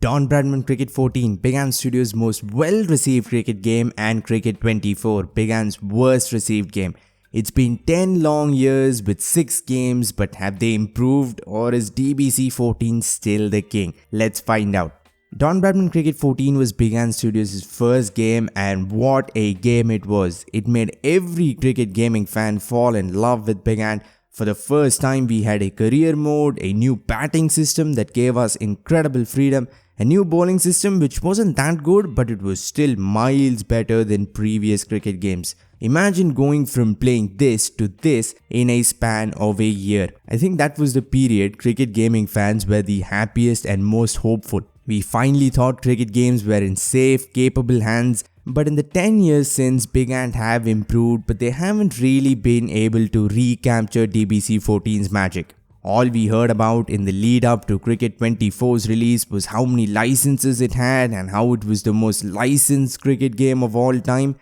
Don Bradman Cricket 14, Big Ant Studios' most well-received cricket game, and Cricket 24, Big Ant's worst received game. It's been 10 long years with 6 games, but have they improved, or is DBC 14 still the king? Let's find out. Don Bradman Cricket 14 was Big Ant Studios' first game, and what a game it was. It made every cricket gaming fan fall in love with Big Ant. For the first time, we had a career mode, a new batting system that gave us incredible freedom, a new bowling system which wasn't that good, but it was still miles better than previous cricket games. Imagine going from playing this to this in a span of a year. I think that was the period cricket gaming fans were the happiest and most hopeful. We finally thought cricket games were in safe, capable hands, but in the 10 years since, Big Ant have improved, but they haven't really been able to recapture DBC 14's magic. All we heard about in the lead up to Cricket 24's release was how many licenses it had and how it was the most licensed cricket game of all time.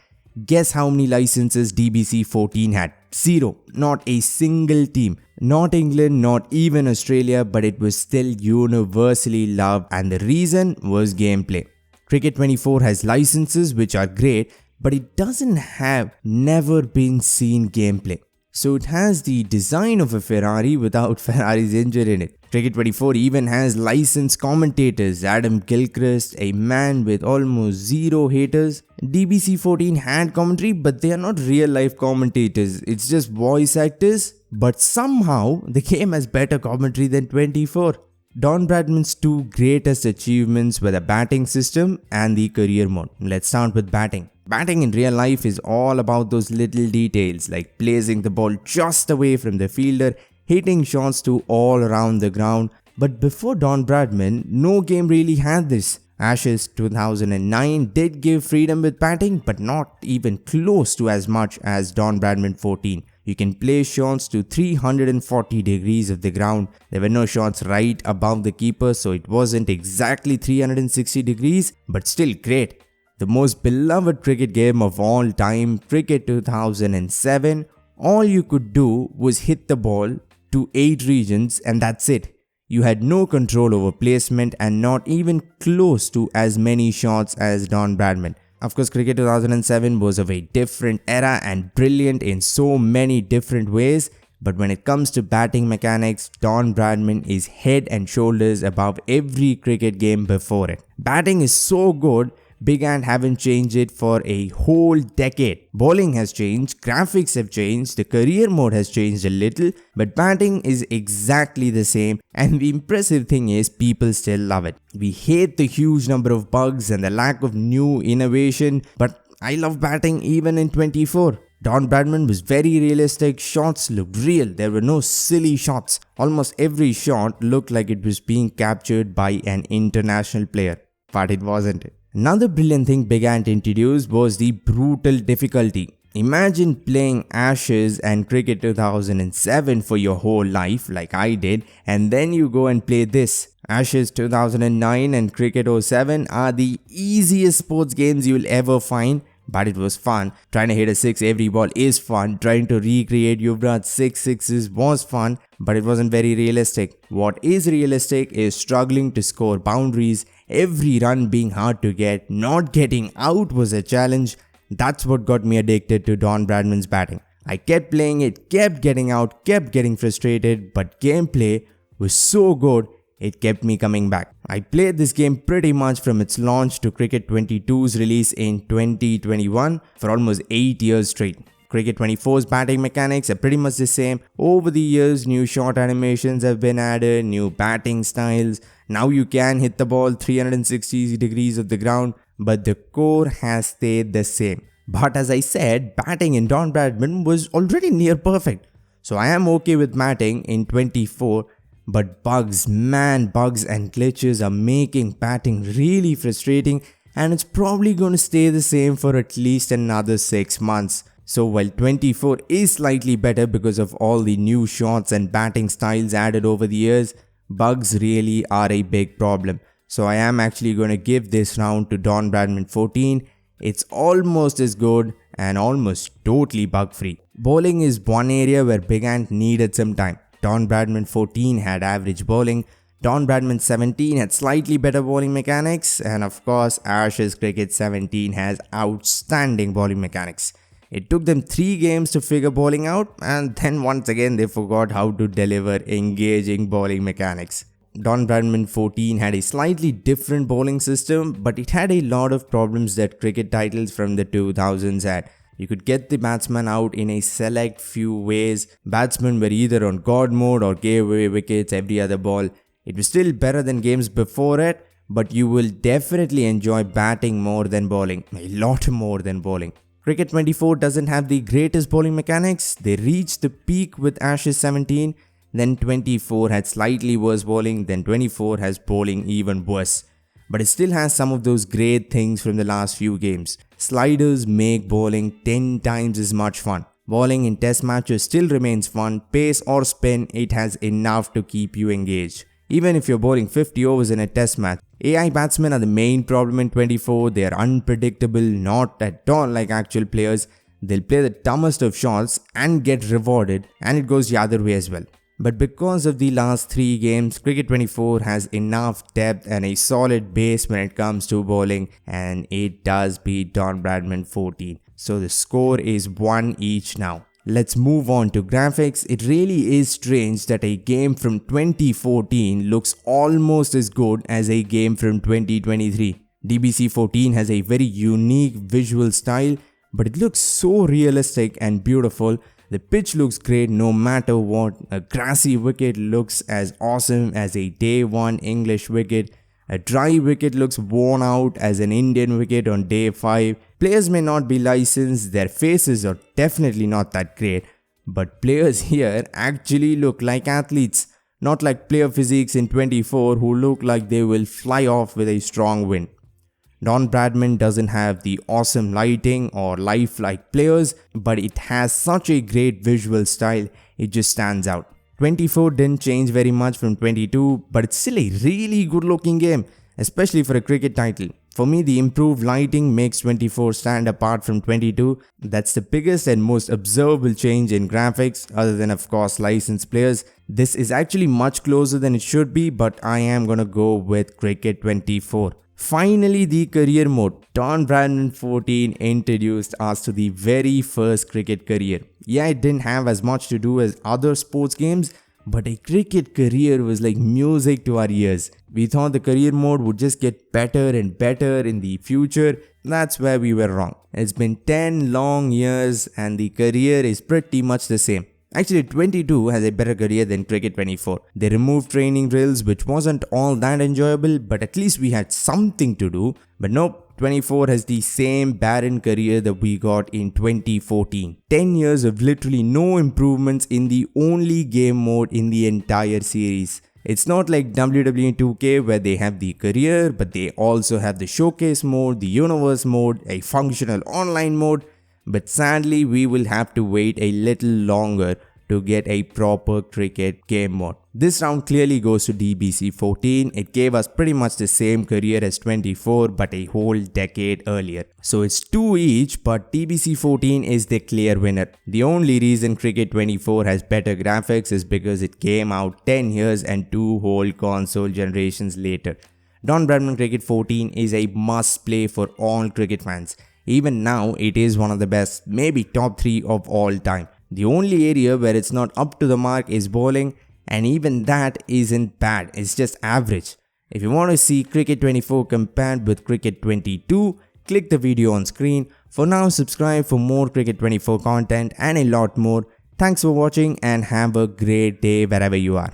Guess how many licenses DBC 14 had? 0. Not a single team. Not England, not even Australia, but it was still universally loved, and the reason was gameplay. Cricket 24 has licenses which are great, but it doesn't have never been seen gameplay. So it has the design of a Ferrari without Ferrari's engine in it. Cricket 24 even has licensed commentators, Adam Gilchrist, a man with almost zero haters. DBC 14 had commentary, but they are not real life commentators, it's just voice actors, but somehow the game has better commentary than 24. Don Bradman's two greatest achievements were the batting system and the career mode. Let's start with batting. Batting in real life is all about those little details like placing the ball just away from the fielder, hitting shots to all around the ground. But before Don Bradman, no game really had this. Ashes 2009 did give freedom with batting, but not even close to as much as Don Bradman 14. You can place shots to 340 degrees of the ground. There were no shots right above the keeper, so it wasn't exactly 360 degrees, but still great. The most beloved cricket game of all time, Cricket 2007, all you could do was hit the ball to 8 regions and that's it. You had no control over placement and not even close to as many shots as Don Bradman. Of course, Cricket 2007 was of a different era and brilliant in so many different ways, but when it comes to batting mechanics, Don Bradman is head and shoulders above every cricket game before it. Batting is so good, Big Ant haven't changed it for a whole decade. Bowling has changed, graphics have changed, the career mode has changed a little, but batting is exactly the same, and the impressive thing is people still love it. We hate the huge number of bugs and the lack of new innovation, but I love batting even in 24. Don Bradman was very realistic, shots looked real, there were no silly shots. Almost every shot looked like it was being captured by an international player, but it wasn't. Another brilliant thing Big Ant introduced was the brutal difficulty. Imagine playing Ashes and Cricket 2007 for your whole life like I did, and then you go and play this. Ashes 2009 and Cricket 07 are the easiest sports games you'll ever find, but it was fun. Trying to hit a 6 every ball is fun. Trying to recreate Yuvraj's 6 sixes was fun, but it wasn't very realistic. What is realistic is struggling to score boundaries, every run being hard to get, not getting out was a challenge. That's what got me addicted to Don Bradman's batting. I kept playing it, kept getting out, kept getting frustrated, but gameplay was so good, it kept me coming back. I played this game pretty much from its launch to Cricket 22's release in 2021 for almost 8 years straight. Cricket 24's batting mechanics are pretty much the same. Over the years, new shot animations have been added, new batting styles. Now you can hit the ball 360 degrees of the ground, but the core has stayed the same. But as I said, batting in Don Bradman was already near perfect. So I am okay with batting in 24. But bugs and glitches are making batting really frustrating, and it's probably going to stay the same for at least another 6 months. So while 24 is slightly better because of all the new shots and batting styles added over the years, bugs really are a big problem. So I am actually going to give this round to Don Bradman 14. It's almost as good and almost totally bug free. Bowling is one area where Big Ant needed some time. Don Bradman 14 had average bowling, Don Bradman 17 had slightly better bowling mechanics, and of course Ashes Cricket 17 has outstanding bowling mechanics. It took them 3 games to figure bowling out, and then once again they forgot how to deliver engaging bowling mechanics. Don Bradman 14 had a slightly different bowling system, but it had a lot of problems that cricket titles from the 2000s had. You could get the batsman out in a select few ways. Batsmen were either on God mode or gave away wickets every other ball. It was still better than games before it, but you will definitely enjoy batting more than bowling, a lot more than bowling. Cricket 24 doesn't have the greatest bowling mechanics. They reached the peak with Ashes 17, then 24 had slightly worse bowling, then 24 has bowling even worse. But it still has some of those great things from the last few games. Sliders make bowling 10 times as much fun. Bowling in test matches still remains fun. Pace or spin, it has enough to keep you engaged. Even if you're bowling 50 overs in a test match, AI batsmen are the main problem in 24. They are unpredictable, not at all like actual players. They'll play the dumbest of shots and get rewarded, and it goes the other way as well. But because of the last 3 games, Cricket 24 has enough depth and a solid base when it comes to bowling, and it does beat Don Bradman 14. So the score is 1 each now. Let's move on to graphics. It really is strange that a game from 2014 looks almost as good as a game from 2023. DBC 14 has a very unique visual style, but it looks so realistic and beautiful. The pitch looks great no matter what. A grassy wicket looks as awesome as a day 1 English wicket. A dry wicket looks worn out as an Indian wicket on day 5. Players may not be licensed, their faces are definitely not that great, but players here actually look like athletes, not like player physiques in 24 who look like they will fly off with a strong wind. Don Bradman doesn't have the awesome lighting or lifelike players, but it has such a great visual style, it just stands out. 24 didn't change very much from 22, but it's still a really good looking game, especially for a cricket title. For me, the improved lighting makes 24 stand apart from 22. That's the biggest and most observable change in graphics, other than of course licensed players. This is actually much closer than it should be, but I am gonna go with Cricket 24. Finally, the career mode. Don Bradman 14 introduced us to the very first cricket career. Yeah, it didn't have as much to do as other sports games, but a cricket career was like music to our ears. We thought the career mode would just get better and better in the future. That's where we were wrong. It's been 10 long years and the career is pretty much the same. Actually, 22 has a better career than Cricket 24. They removed training drills, which wasn't all that enjoyable, but at least we had something to do. But nope, 24 has the same barren career that we got in 2014. 10 years of literally no improvements in the only game mode in the entire series. It's not like WWE 2K where they have the career, but they also have the showcase mode, the universe mode, a functional online mode. But sadly, we will have to wait a little longer to get a proper cricket game mode. This round clearly goes to DBC 14. It gave us pretty much the same career as 24 but a whole decade earlier. So it's 2 each, but DBC 14 is the clear winner. The only reason Cricket 24 has better graphics is because it came out 10 years and 2 whole console generations later. Don Bradman Cricket 14 is a must play for all cricket fans. Even now, it is one of the best, maybe top 3 of all time. The only area where it's not up to the mark is bowling, and even that isn't bad, it's just average. If you want to see Cricket 24 compared with Cricket 22, click the video on screen. For now, subscribe for more Cricket 24 content and a lot more. Thanks for watching and have a great day wherever you are.